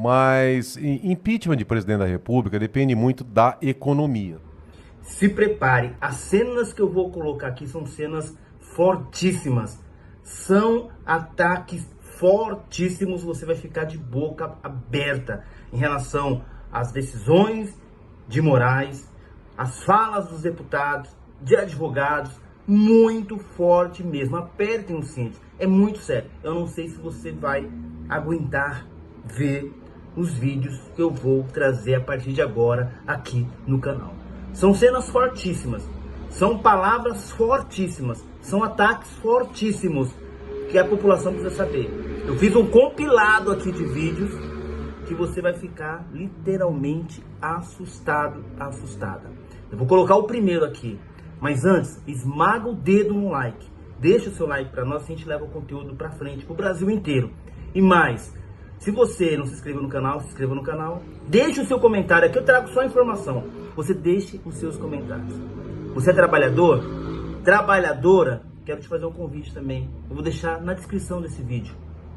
Mas impeachment de presidente da República depende muito da economia. Se prepare, as cenas que eu vou colocar aqui são cenas fortíssimas. São ataques fortíssimos, você vai ficar de boca aberta em relação às decisões de Moraes, as falas dos deputados, de advogados, muito forte mesmo. Apertem os cintos, é muito sério. Eu não sei se você vai aguentar ver os vídeos que eu vou trazer a partir de agora aqui no canal. São cenas fortíssimas, são palavras fortíssimas, são ataques fortíssimos que a população precisa saber. Eu fiz um compilado aqui de vídeos que você vai ficar literalmente assustado, assustada. Eu vou colocar o primeiro aqui, mas antes, esmaga o dedo no like. Deixa o seu like para nós, a gente leva o conteúdo para frente, para o Brasil inteiro. E mais, se você não se inscreveu no canal, se inscreva no canal. Deixe o seu comentário, aqui eu trago só informação. Você deixe os seus comentários. Você é trabalhador? Trabalhadora? Quero te fazer um convite também. Eu vou deixar na descrição desse vídeo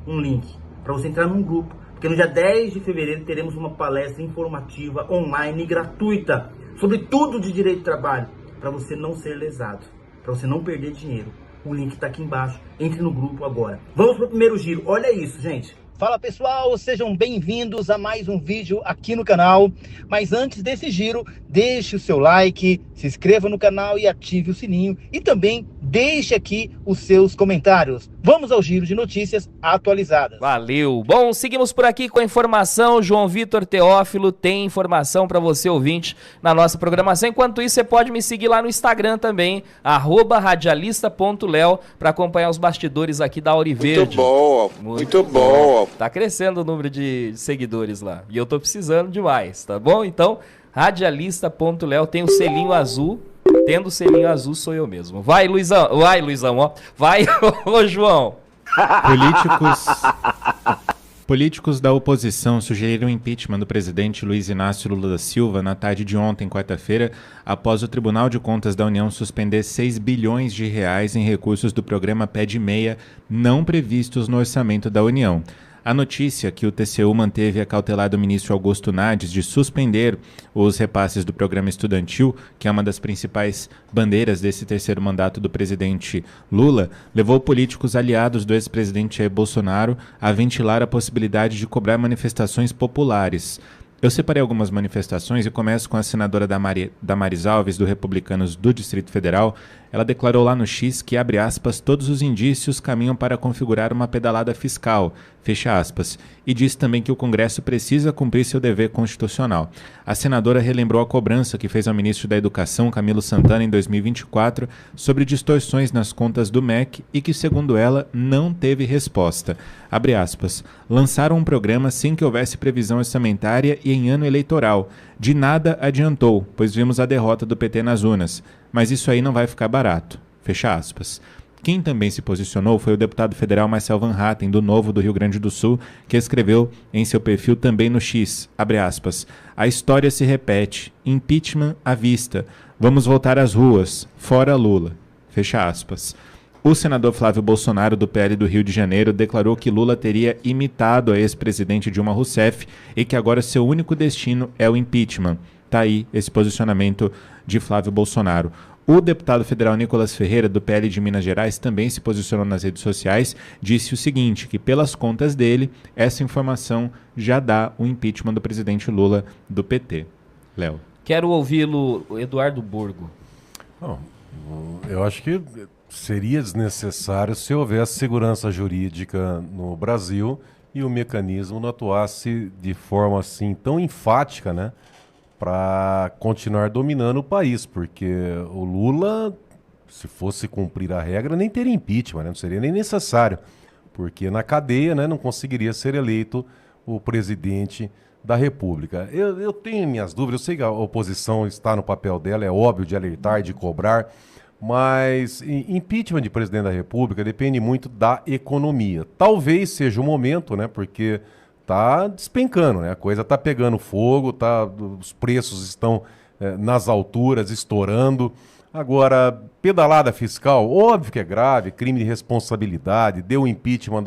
um link para você entrar num grupo. Porque no dia 10 de fevereiro teremos uma palestra informativa online gratuita sobre tudo de direito de trabalho, para você não ser lesado, para você não perder dinheiro. O link está aqui embaixo. Entre no grupo agora. Vamos para o primeiro giro. Olha isso, gente. Fala pessoal, sejam bem-vindos a mais um vídeo aqui no canal. Mas antes desse giro, deixe o seu like, se inscreva no canal e ative o sininho. E também deixe aqui os seus comentários. Vamos ao giro de notícias atualizadas. Valeu! Bom, seguimos por aqui com a informação. João Vitor Teófilo tem informação para você, ouvinte, na nossa programação. Enquanto isso, você pode me seguir lá no Instagram também, @radialista.leo, para acompanhar os bastidores aqui da Auriverde. Muito bom. Tá crescendo o número de seguidores lá. E eu tô precisando demais, tá bom? Então, radialista.leo tem o selinho azul. Tendo o selinho azul, sou eu mesmo. Vai, Luizão. Vai, Luizão, ó. Vai, ô João. Políticos da oposição sugeriram o impeachment do presidente Luiz Inácio Lula da Silva na tarde de ontem, quarta-feira, após o Tribunal de Contas da União suspender 6 bilhões de reais em recursos do programa PED 6 não previstos no orçamento da União. A notícia que o TCU manteve a cautelar do ministro Augusto Nardes de suspender os repasses do programa estudantil, que é uma das principais bandeiras desse terceiro mandato do presidente Lula, levou políticos aliados do ex-presidente Jair Bolsonaro a ventilar a possibilidade de cobrar manifestações populares. Eu separei algumas manifestações e começo com a senadora Damares Alves, do Republicanos do Distrito Federal. Ela declarou lá no X que, abre aspas, todos os indícios caminham para configurar uma pedalada fiscal, fecha aspas, e disse também que o Congresso precisa cumprir seu dever constitucional. A senadora relembrou a cobrança que fez ao ministro da Educação, Camilo Santana, em 2024, sobre distorções nas contas do MEC e que, segundo ela, não teve resposta. Abre aspas, lançaram um programa sem que houvesse previsão orçamentária e em ano eleitoral. De nada adiantou, pois vimos a derrota do PT nas urnas. Mas isso aí não vai ficar barato. Fecha aspas. Quem também se posicionou foi o deputado federal Marcel Van Hatten, do Novo do Rio Grande do Sul, que escreveu em seu perfil também no X, abre aspas, a história se repete, impeachment à vista, vamos voltar às ruas, fora Lula, fecha aspas. O senador Flávio Bolsonaro, do PL do Rio de Janeiro, declarou que Lula teria imitado a ex-presidente Dilma Rousseff e que agora seu único destino é o impeachment. Tá aí esse posicionamento de Flávio Bolsonaro. O deputado federal Nicolas Ferreira, do PL de Minas Gerais, também se posicionou nas redes sociais, disse o seguinte, que pelas contas dele, essa informação já dá o impeachment do presidente Lula do PT. Léo. Quero ouvi-lo, Eduardo Borgo. Bom, eu acho que seria desnecessário se houvesse segurança jurídica no Brasil e o mecanismo não atuasse de forma assim tão enfática, né? Para continuar dominando o país, porque o Lula, se fosse cumprir a regra, nem teria impeachment, né? Não seria nem necessário, porque na cadeia, né, não conseguiria ser eleito o presidente da República. Eu tenho minhas dúvidas, eu sei que a oposição está no papel dela, é óbvio, de alertar, de cobrar, mas impeachment de presidente da República depende muito da economia. Talvez seja o momento, né, porque tá despencando, né? A coisa tá pegando fogo, os preços estão nas alturas, estourando. Agora, pedalada fiscal, óbvio que é grave, crime de responsabilidade, deu o impeachment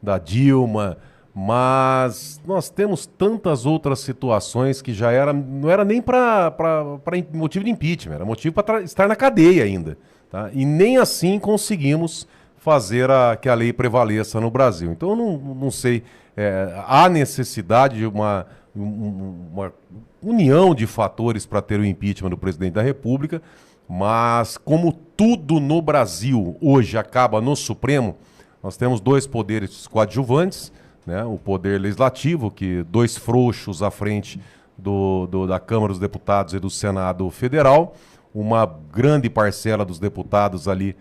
da Dilma, Mas nós temos tantas outras situações que já não era nem para motivo de impeachment, era motivo para estar na cadeia ainda. Tá? E nem assim conseguimos fazer que a lei prevaleça no Brasil. Então eu não sei, há necessidade de uma união de fatores para ter o impeachment do presidente da República, mas como tudo no Brasil hoje acaba no Supremo, nós temos dois poderes coadjuvantes, né? O poder legislativo, que dois frouxos à frente da Câmara dos Deputados e do Senado Federal, uma grande parcela dos deputados ali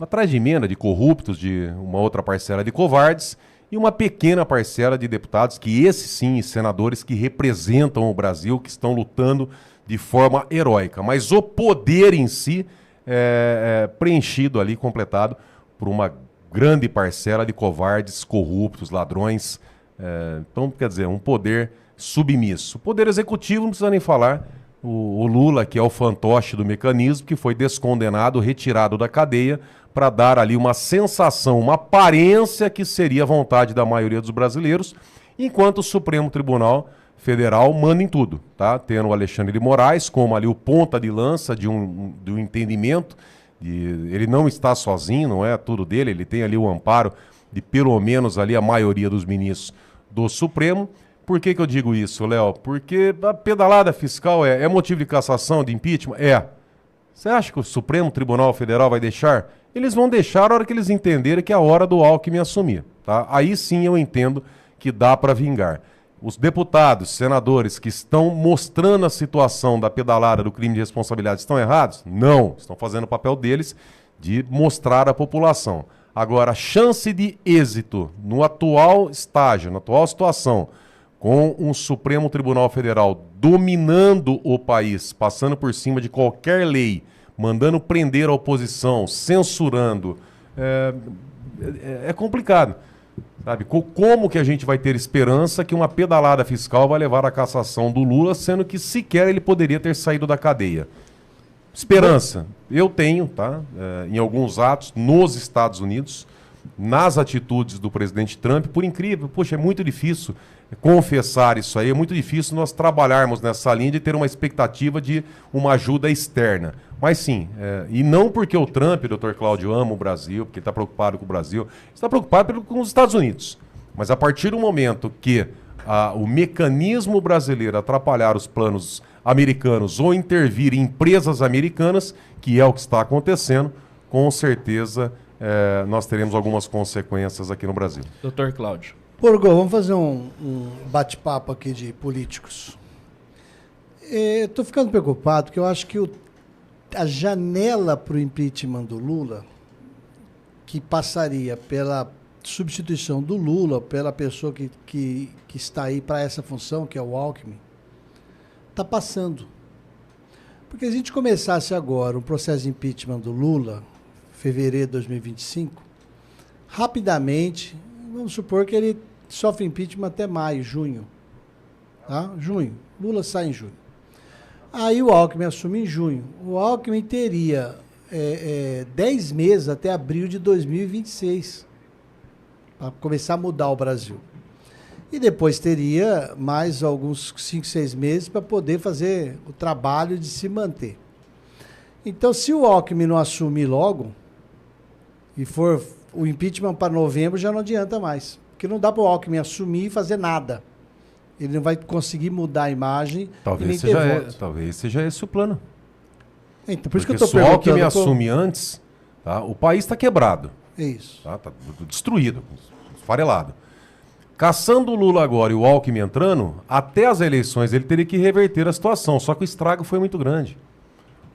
atrás de emenda, de corruptos, de uma outra parcela de covardes, e uma pequena parcela de deputados, que esses sim, senadores que representam o Brasil, que estão lutando de forma heróica. Mas o poder em si é preenchido ali, completado por uma grande parcela de covardes, corruptos, ladrões. Então, quer dizer, um poder submisso. O poder executivo, não precisa nem falar. O Lula, que é o fantoche do mecanismo, que foi descondenado, retirado da cadeia, para dar ali uma sensação, uma aparência que seria a vontade da maioria dos brasileiros, enquanto o Supremo Tribunal Federal manda em tudo, tá? Tendo o Alexandre de Moraes como ali o ponta de lança de um entendimento. Ele não está sozinho, não é tudo dele, ele tem ali o amparo de pelo menos ali a maioria dos ministros do Supremo. Por que eu digo isso, Léo? Porque a pedalada fiscal é motivo de cassação, de impeachment? Você acha que o Supremo Tribunal Federal vai deixar? Eles vão deixar a hora que eles entenderem que é a hora do Alckmin assumir, tá? Aí sim eu entendo que dá para vingar. Os deputados, senadores que estão mostrando a situação da pedalada do crime de responsabilidade estão errados? Não, estão fazendo o papel deles de mostrar à população. Agora, a chance de êxito no atual estágio, na atual situação, com um Supremo Tribunal Federal dominando o país, passando por cima de qualquer lei, mandando prender a oposição, censurando, é complicado. Sabe? Como que a gente vai ter esperança que uma pedalada fiscal vai levar à cassação do Lula, sendo que sequer ele poderia ter saído da cadeia? Esperança, eu tenho, tá? Em alguns atos, nos Estados Unidos, nas atitudes do presidente Trump, por incrível, poxa, é muito difícil confessar isso aí, é muito difícil nós trabalharmos nessa linha de ter uma expectativa de uma ajuda externa. Mas sim, e não porque o Trump, o Dr. Cláudio, ama o Brasil, porque ele está preocupado com o Brasil, está preocupado com os Estados Unidos. Mas a partir do momento que o mecanismo brasileiro atrapalhar os planos americanos ou intervir em empresas americanas, que é o que está acontecendo, com certeza nós teremos algumas consequências aqui no Brasil. Dr. Cláudio. Porgo, vamos fazer um bate-papo aqui de políticos. Estou ficando preocupado porque eu acho que a janela para o impeachment do Lula, que passaria pela substituição do Lula, pela pessoa que está aí para essa função, que é o Alckmin, está passando. Porque se a gente começasse agora um processo de impeachment do Lula, fevereiro de 2025, rapidamente, vamos supor que ele sofre impeachment até maio, junho. Tá? Junho. Lula sai em junho. Aí o Alckmin assume em junho. O Alckmin teria 10 meses até abril de 2026 para começar a mudar o Brasil. E depois teria mais alguns 5, 6 meses para poder fazer o trabalho de se manter. Então, se o Alckmin não assumir logo, e for o impeachment para novembro, já não adianta mais. Porque não dá para o Alckmin assumir e fazer nada. Ele não vai conseguir mudar a imagem e nem ter voto. Talvez seja esse o plano. Então, por isso que eu Porque estou se o Alckmin perguntando... assume antes, tá, o país está quebrado. É isso. Tá destruído, esfarelado. Caçando o Lula agora e o Alckmin entrando, até as eleições ele teria que reverter a situação. Só que o estrago foi muito grande.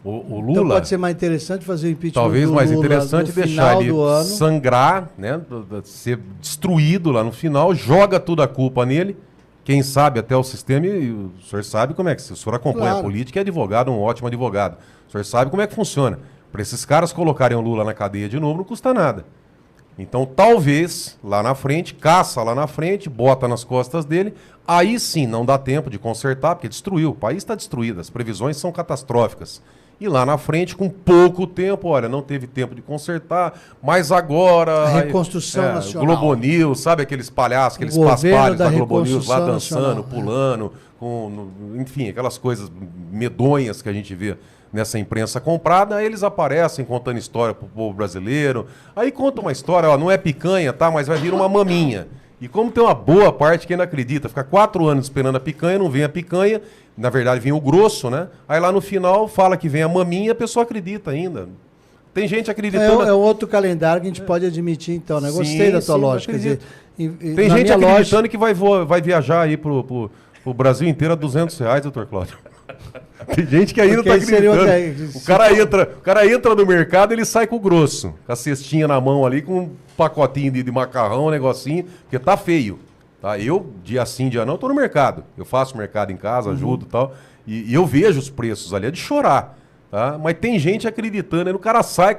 O Lula... Então pode ser mais interessante fazer o impeachment talvez do mais Lula interessante no deixar final ele do ano. sangrar, né, ser destruído lá no final, joga toda a culpa nele, quem sabe até o sistema, e o senhor sabe como é que, se o senhor acompanha a política, é advogado, um ótimo advogado, o senhor sabe como é que funciona. Para esses caras colocarem o Lula na cadeia de novo não custa nada. Então talvez lá na frente, caça lá na frente, bota nas costas dele, aí sim não dá tempo de consertar, porque destruiu, o país está destruído, as previsões são catastróficas. E lá na frente, com pouco tempo, olha, não teve tempo de consertar, mas agora... A reconstrução nacional. Globo News, sabe aqueles palhaços, aqueles O governo paspalhos da da Globo News lá reconstrução dançando, nacional. pulando, enfim, aquelas coisas medonhas que a gente vê nessa imprensa comprada, aí eles aparecem contando história pro povo brasileiro, aí conta uma história, ó, não é picanha, tá, mas vai vir uma maminha. E como tem uma boa parte que ainda acredita, fica 4 anos esperando a picanha, não vem a picanha, na verdade vem o grosso, né? Aí lá no final fala que vem a maminha e a pessoa acredita ainda. Tem gente acreditando... É outro calendário que a gente pode admitir, então, né? Gostei Sim, da tua sim, lógica. Quer dizer, tem na gente minha acreditando lógica, que vai viajar aí pro Brasil inteiro a R$200, doutor Cláudio. Tem gente que ainda Porque tá aí seria acreditando. outra- O cara entra no mercado, ele sai com o grosso, com a cestinha na mão ali, com um pacotinho de macarrão, um negocinho, porque tá feio. Tá? Eu, dia sim, dia não, tô no mercado. Eu faço mercado em casa, ajudo e tal. E eu vejo os preços ali, é de chorar. Tá? Mas tem gente acreditando. Aí o cara sai,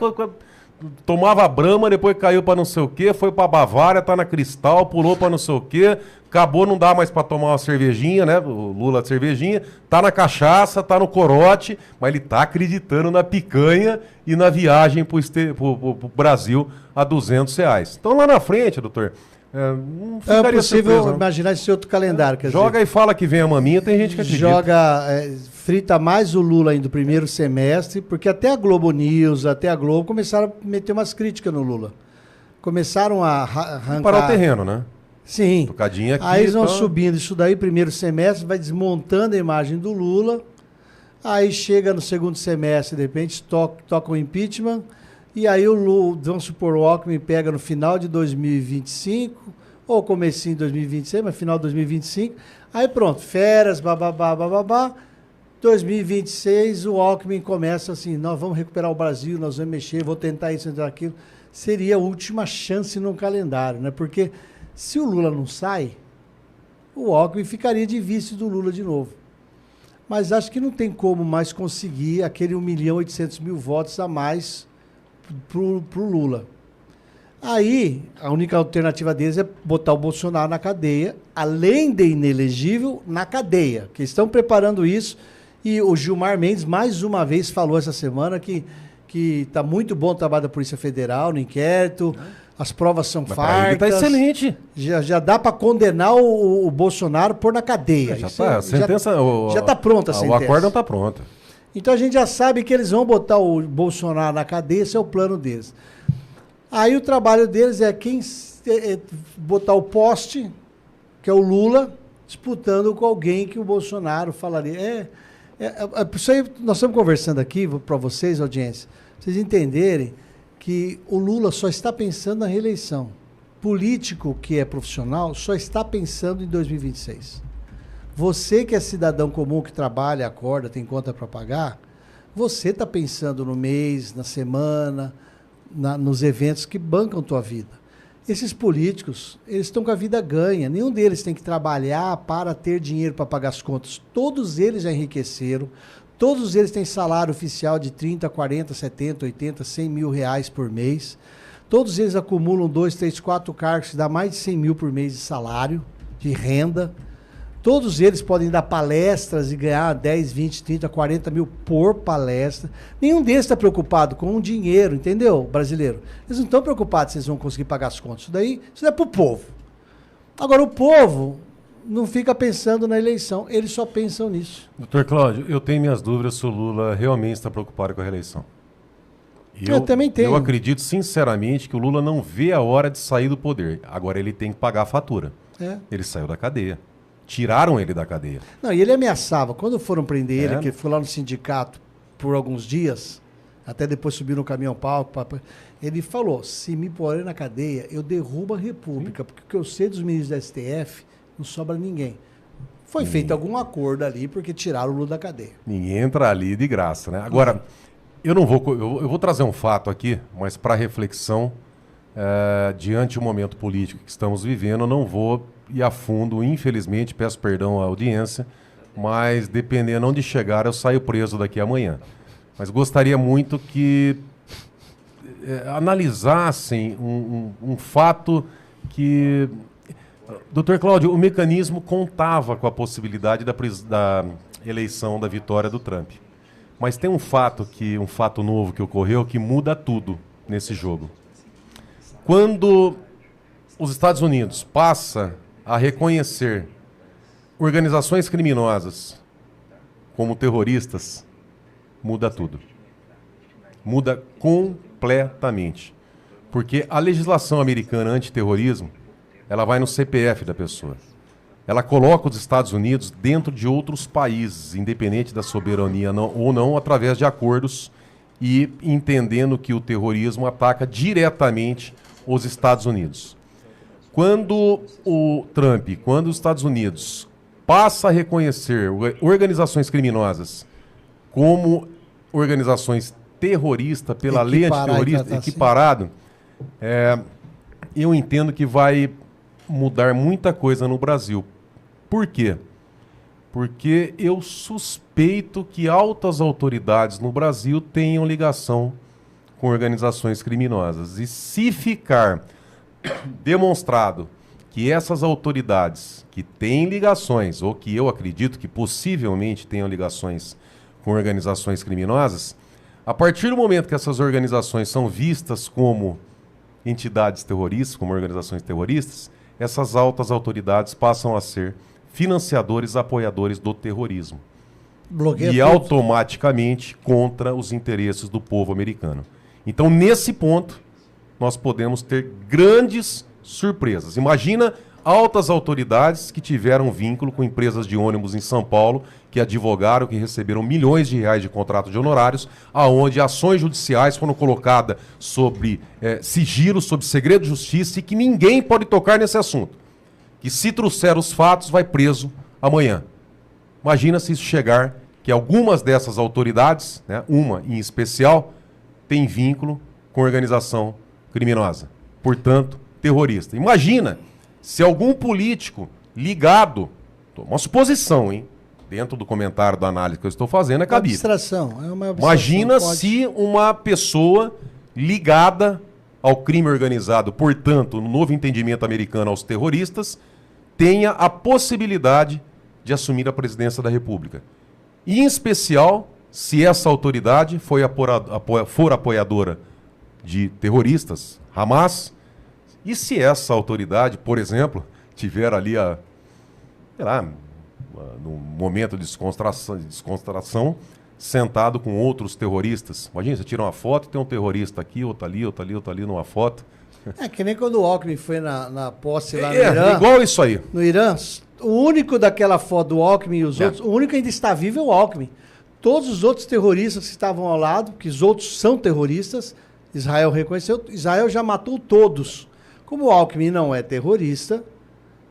tomava Brahma, depois caiu pra não sei o quê, foi pra Bavária, tá na Cristal, pulou pra não sei o quê, acabou, não dá mais pra tomar uma cervejinha, né? O Lula de cervejinha, tá na cachaça, tá no corote, mas ele tá acreditando na picanha e na viagem pro Brasil a R$200. Então lá na frente, doutor, não é ficaria possível surpresa, não. imaginar esse outro calendário. Quer Joga dizer, e fala que vem a maminha, tem gente que acredita. joga, frita mais o Lula ainda do primeiro semestre, porque até a Globo News, até a Globo começaram a meter umas críticas no Lula. Começaram a arrancar... Parar o terreno, né? Sim. Tocadinha aqui. Aí eles vão tá. subindo isso daí, primeiro semestre, vai desmontando a imagem do Lula. Aí chega no segundo semestre, de repente, toca o impeachment. E aí o Lula, vamos supor, o Alckmin pega no final de 2025, ou comecinho de 2026, mas final de 2025. Aí pronto, férias, bababá, bababá. 2026, o Alckmin começa assim, nós vamos recuperar o Brasil, nós vamos mexer, vou tentar isso, tentar aquilo. Seria a última chance no calendário, né? Porque se o Lula não sai, o Alckmin ficaria de vice do Lula de novo. Mas acho que não tem como mais conseguir aquele 1.800.000 votos a mais pro Lula. Aí, a única alternativa deles é botar o Bolsonaro na cadeia, além de inelegível, na cadeia, que estão preparando isso. E o Gilmar Mendes, mais uma vez, falou essa semana que está muito bom o trabalho da Polícia Federal no inquérito, as provas são Mas pra ele tá fartas. excelente. Já dá para condenar o Bolsonaro por na cadeia. Já Isso tá, é- a sentença... já tá pronta a O sentença. acórdão tá pronto. Então a gente já sabe que eles vão botar o Bolsonaro na cadeia, esse é o plano deles. Aí o trabalho deles é botar o poste, que é o Lula, disputando com alguém que o Bolsonaro falaria. Isso aí nós estamos conversando aqui para vocês, audiência, pra vocês entenderem que o Lula só está pensando na reeleição. Político que é profissional só está pensando em 2026. Você que é cidadão comum, que trabalha, acorda, tem conta para pagar, você está pensando no mês, na semana, nos eventos que bancam tua vida. Esses políticos, eles estão com a vida ganha. Nenhum deles tem que trabalhar para ter dinheiro para pagar as contas. Todos eles já enriqueceram. Todos eles têm salário oficial de 30, 40, 70, 80, 100 mil reais por mês. Todos eles acumulam 2, 3, 4 cargos, que dá mais de 100 mil por mês de salário, de renda. Todos eles podem dar palestras e ganhar 10, 20, 30, 40 mil por palestra. Nenhum deles está preocupado com o dinheiro, entendeu, brasileiro? Eles não estão preocupados se eles vão conseguir pagar as contas. Isso é para o povo. Agora, o povo não fica pensando na eleição, eles só pensam nisso. Doutor Cláudio, eu tenho minhas dúvidas se o Lula realmente está preocupado com a reeleição. Eu também tenho. Eu acredito sinceramente que o Lula não vê a hora de sair do poder. Agora ele tem que pagar a fatura. Ele saiu da cadeia. Tiraram ele da cadeia. Não, e ele ameaçava. Quando foram prender ele, É. que ele foi lá no sindicato por alguns dias, até depois subiu no caminhão-pau, ele falou, se me porem na cadeia, eu derrubo a República, porque o que eu sei dos ministros da STF, não sobra ninguém. Foi feito algum acordo ali, porque tiraram o Lula da cadeia. Ninguém entra ali de graça, né? Agora, eu vou trazer um fato aqui, mas para reflexão, diante do momento político que estamos vivendo, eu não vou ir a fundo, infelizmente, peço perdão à audiência, mas dependendo onde chegar, eu saio preso daqui amanhã. Mas gostaria muito que analisassem um fato que... Doutor Cláudio, o mecanismo contava com a possibilidade da eleição, da vitória do Trump. Mas tem um fato novo que ocorreu que muda tudo nesse jogo. Quando os Estados Unidos passa a reconhecer organizações criminosas como terroristas, muda tudo. Muda completamente. Porque a legislação americana antiterrorismo, ela vai no CPF da pessoa. Ela coloca os Estados Unidos dentro de outros países, independente da soberania ou não, através de acordos e entendendo que o terrorismo ataca diretamente os Estados Unidos. Quando os Estados Unidos passa a reconhecer organizações criminosas como organizações terroristas pela lei antiterrorista, equiparado, eu entendo que vai mudar muita coisa no Brasil. Por quê? Porque eu suspeito que altas autoridades no Brasil tenham ligação com organizações criminosas. E se ficar demonstrado que essas autoridades que têm ligações, ou que eu acredito que possivelmente tenham ligações com organizações criminosas, a partir do momento que essas organizações são vistas como entidades terroristas, como organizações terroristas, essas altas autoridades passam a ser financiadores, apoiadores do terrorismo. Bloqueia e tudo. automaticamente contra os interesses do povo americano. Então, nesse ponto, nós podemos ter grandes surpresas. Imagina altas autoridades que tiveram vínculo com empresas de ônibus em São Paulo, que advogaram, que receberam milhões de reais de contrato de honorários, aonde ações judiciais foram colocadas sobre sigilo, sobre segredo de justiça e que ninguém pode tocar nesse assunto. Que se trouxer os fatos, vai preso amanhã. Imagina se isso chegar, que algumas dessas autoridades, né, uma em especial, tem vínculo com organização criminosa. Portanto, terrorista. Imagina se algum político ligado, uma suposição, hein? Dentro do comentário da análise que eu estou fazendo, é cabível. Imagina se uma pessoa ligada ao crime organizado, portanto, no novo entendimento americano aos terroristas, tenha a possibilidade de assumir a presidência da República. E, em especial, se essa autoridade for apoiadora de terroristas, Hamas, e se essa autoridade, por exemplo, tiver ali num momento de descontração, sentado com outros terroristas. Imagina, você tira uma foto, tem um terrorista aqui, outro ali numa foto. É que nem quando o Alckmin foi na posse lá no Irã. Igual isso aí. No Irã, o único daquela foto do Alckmin e os outros, o único que ainda está vivo é o Alckmin. Todos os outros terroristas que estavam ao lado, que os outros são terroristas, Israel reconheceu, Israel já matou todos. Como o Alckmin não é terrorista,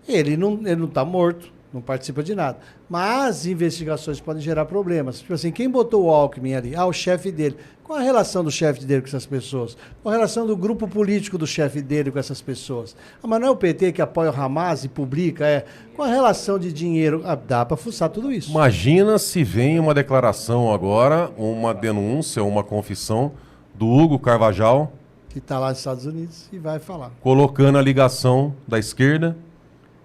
ele não está morto, não participa de nada. Mas investigações podem gerar problemas. Tipo assim, quem botou o Alckmin ali? O chefe dele. Qual a relação do chefe dele com essas pessoas? Qual a relação do grupo político do chefe dele com essas pessoas? Mas não é o PT que apoia o Hamas e publica? Qual a relação de dinheiro? Dá para fuçar tudo isso. Imagina se vem uma declaração agora, uma denúncia, uma confissão do Hugo Carvajal, que está lá nos Estados Unidos e vai falar. Colocando a ligação da esquerda.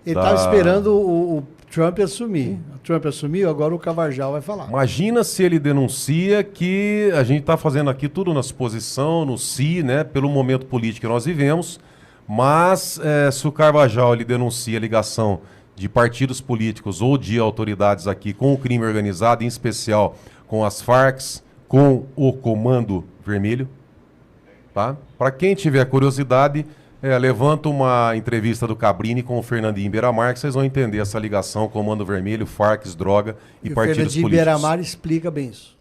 Ele estava esperando o Trump assumir. O Trump assumiu, agora o Carvajal vai falar. Imagina se ele denuncia que a gente está fazendo aqui tudo na suposição, no si, né, pelo momento político que nós vivemos, mas se o Carvajal ele denuncia a ligação de partidos políticos ou de autoridades aqui com o crime organizado, em especial com as Farc, com o Comando Vermelho, tá? Para quem tiver curiosidade, levanta uma entrevista do Cabrini com o Fernandinho Beiramar, que vocês vão entender essa ligação Comando Vermelho, Farc, droga e partidos políticos. O Fernandinho Beiramar explica bem isso.